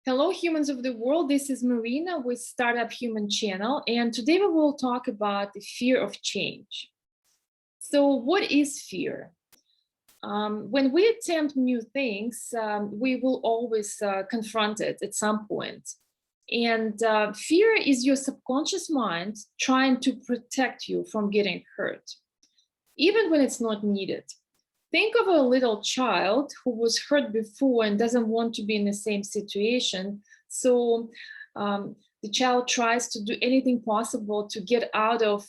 Hello, humans of the world. This is Marina with Startup Human Channel, and today we will talk about the fear of change. So, what is fear? When we attempt new things, we will always confront it at some point. And fear is your subconscious mind trying to protect you from getting hurt, even when it's not needed. Think of a little child who was hurt before and doesn't want to be in the same situation. So the child tries to do anything possible to get out of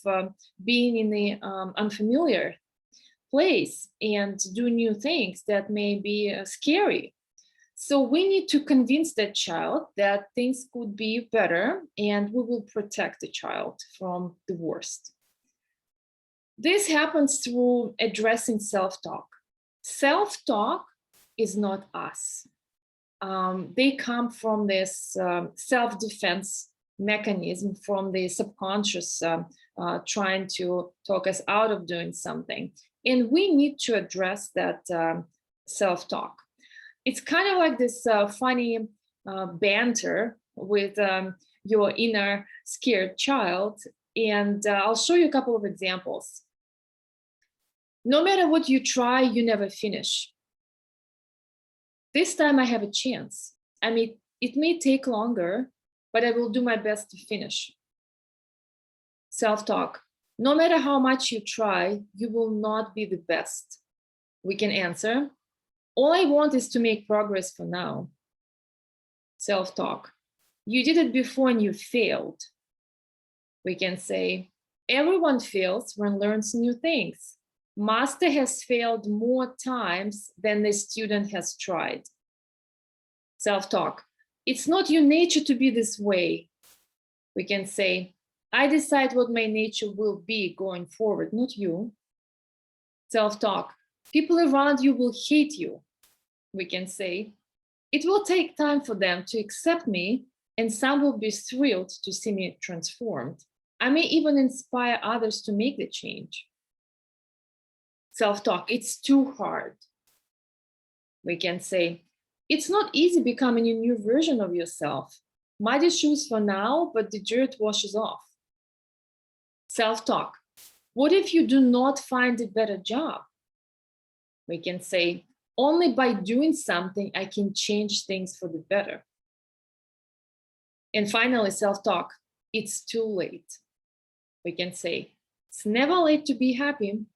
being in the unfamiliar place and do new things that may be scary. So we need to convince that child that things could be better and we will protect the child from the worst. This happens through addressing self-talk. Self-talk is not us. They come from this self-defense mechanism from the subconscious trying to talk us out of doing something. And we need to address that self-talk. It's kind of like this funny banter with your inner scared child. And I'll show you a couple of examples. No matter what you try, you never finish. This time I have a chance. I mean, it may take longer, but I will do my best to finish. Self-talk. No matter how much you try, you will not be the best. We can answer, all I want is to make progress for now. Self-talk. You did it before and you failed. We can say, everyone fails when learns new things. Master has failed more times than the student has tried. Self-talk. It's not your nature to be this way. We can say, I decide what my nature will be going forward, not you. Self-talk. People around you will hate you. We can say, it will take time for them to accept me, and some will be thrilled to see me transformed. I may even inspire others to make the change. Self-talk, it's too hard. We can say, it's not easy becoming a new version of yourself. Muddy shoes for now, but the dirt washes off. Self-talk, what if you do not find a better job? We can say, only by doing something I can change things for the better. And finally, self-talk, it's too late. We can say, it's never late to be happy.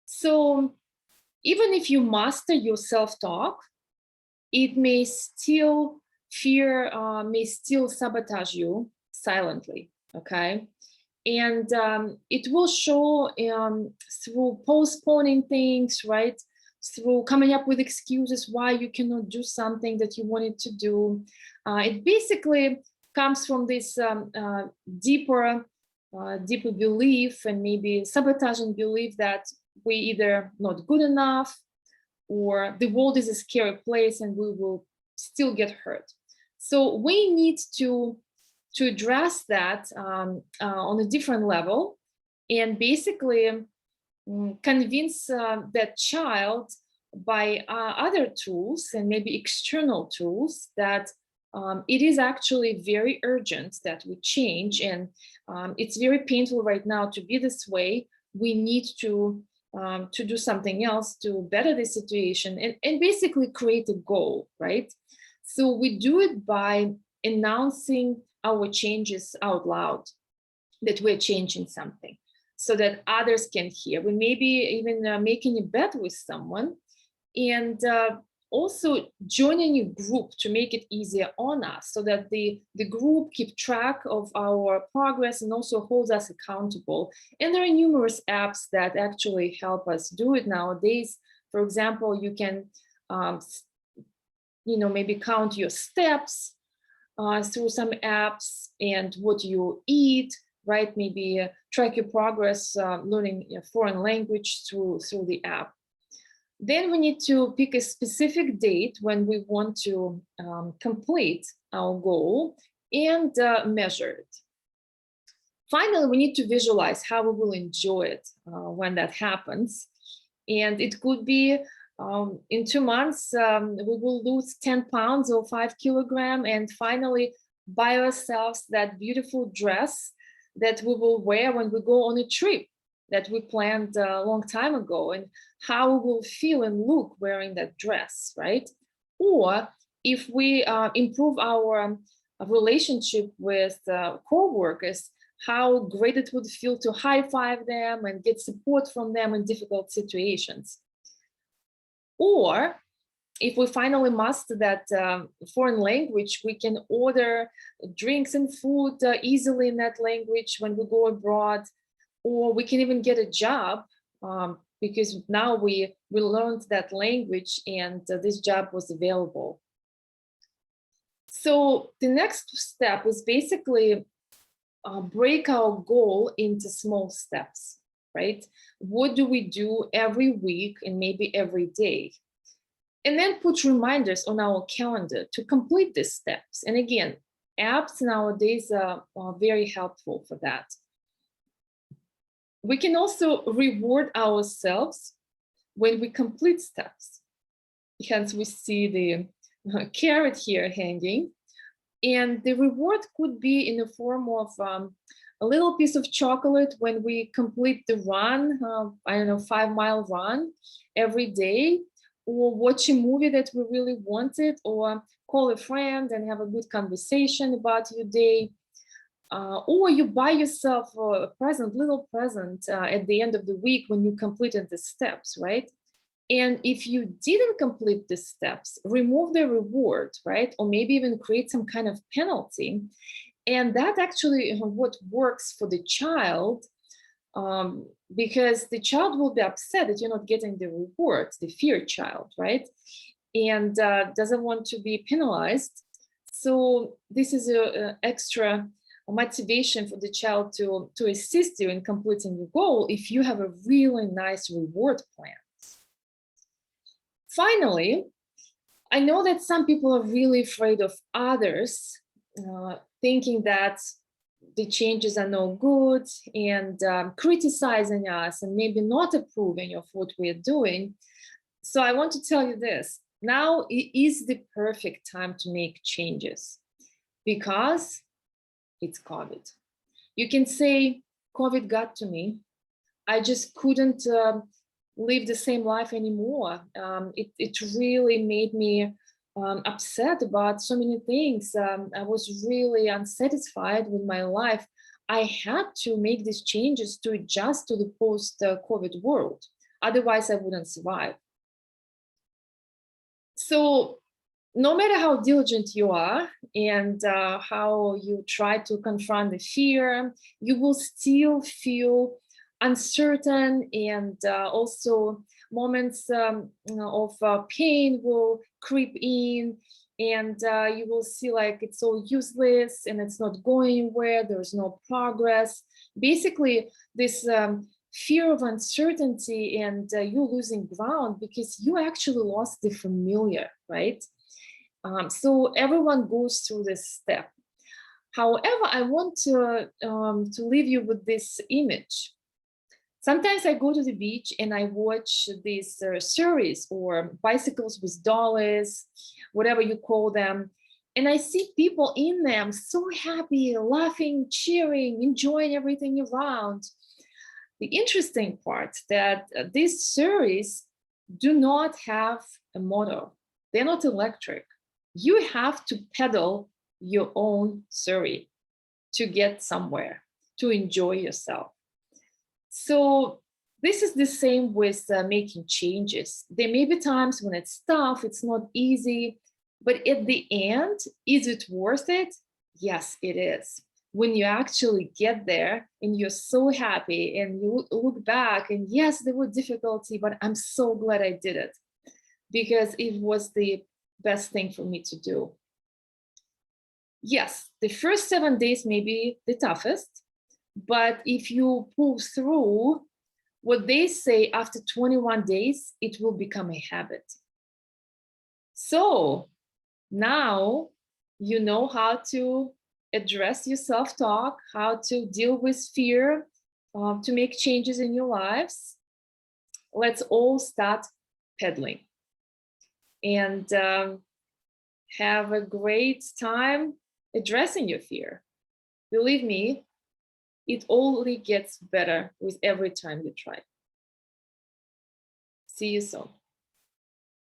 So even if you master your self-talk, it may still may still sabotage you silently, okay? And it will show through postponing things, right? Through coming up with excuses why you cannot do something that you wanted to do. It basically comes from this deeper belief and maybe sabotaging belief that we're either not good enough or the world is a scary place and we will still get hurt. So we need to address that on a different level and basically convince that child by other tools and maybe external tools that it is actually very urgent that we change, and it's very painful right now to be this way. We need to do something else to better the situation and basically create a goal, right? So we do it by announcing our changes out loud, that we're changing something so that others can hear. We may be even making a bet with someone and also joining a group to make it easier on us so that the group keep track of our progress and also holds us accountable. And there are numerous apps that actually help us do it nowadays. For example, you can maybe count your steps through some apps and what you eat, right? Maybe track your progress learning a foreign language through the app. Then we need to pick a specific date when we want to complete our goal and measure it. Finally, we need to visualize how we will enjoy it when that happens. And it could be In 2 months, we will lose 10 pounds or 5 kilograms and finally buy ourselves that beautiful dress that we will wear when we go on a trip that we planned a long time ago, and how we will feel and look wearing that dress, right? Or if we improve our relationship with co-workers, how great it would feel to high-five them and get support from them in difficult situations. Or if we finally master that foreign language, we can order drinks and food easily in that language when we go abroad, or we can even get a job because now we learned that language and this job was available. So the next step is basically break our goal into small steps, right? What do we do every week and maybe every day? And then put reminders on our calendar to complete these steps. And again, apps nowadays are very helpful for that. We can also reward ourselves when we complete steps. Hence, we see the carrot here hanging. And the reward could be in the form of a little piece of chocolate when we complete the run, I don't know, 5-mile run every day, or watch a movie that we really wanted, or call a friend and have a good conversation about your day. Or you buy yourself a present, little present at the end of the week when you completed the steps, right? And if you didn't complete the steps, remove the reward, right? Or maybe even create some kind of penalty. And that actually what works for the child, because the child will be upset that you're not getting the rewards, the fear child, right? And doesn't want to be penalized. So this is an extra motivation for the child to assist you in completing the goal if you have a really nice reward plan. Finally, I know that some people are really afraid of others, thinking that the changes are no good and criticizing us and maybe not approving of what we're doing. So I want to tell you this. Now is the perfect time to make changes because it's COVID. You can say, COVID got to me. I just couldn't live the same life anymore. It really made me upset about so many things. I was really unsatisfied with my life. I had to make these changes to adjust to the post-COVID world. Otherwise, I wouldn't survive. So no matter how diligent you are and how you try to confront the fear, you will still feel uncertain, and also moments of pain will creep in, and you will see like it's all useless and it's not going anywhere, there's no progress. Basically, this fear of uncertainty and you losing ground because you actually lost the familiar, right? So everyone goes through this step. However, I want to leave you with this image. Sometimes I go to the beach and I watch these series or bicycles with dollies, whatever you call them. And I see people in them so happy, laughing, cheering, enjoying everything around. The interesting part that these series do not have a motor. They're not electric. You have to pedal your own surrey to get somewhere, to enjoy yourself. So this is the same with making changes. There may be times when it's tough, it's not easy, but at the end, is it worth it? Yes, it is. When you actually get there and you're so happy and you look back and yes, there were difficulty, but I'm so glad I did it because it was the best thing for me to do. Yes, the first 7 days may be the toughest, but if you pull through, what they say after 21 days, it will become a habit. So now you know how to address your self-talk, how to deal with fear, to make changes in your lives. Let's all start pedaling. And have a great time addressing your fear. Believe me, it only gets better with every time you try. See you soon.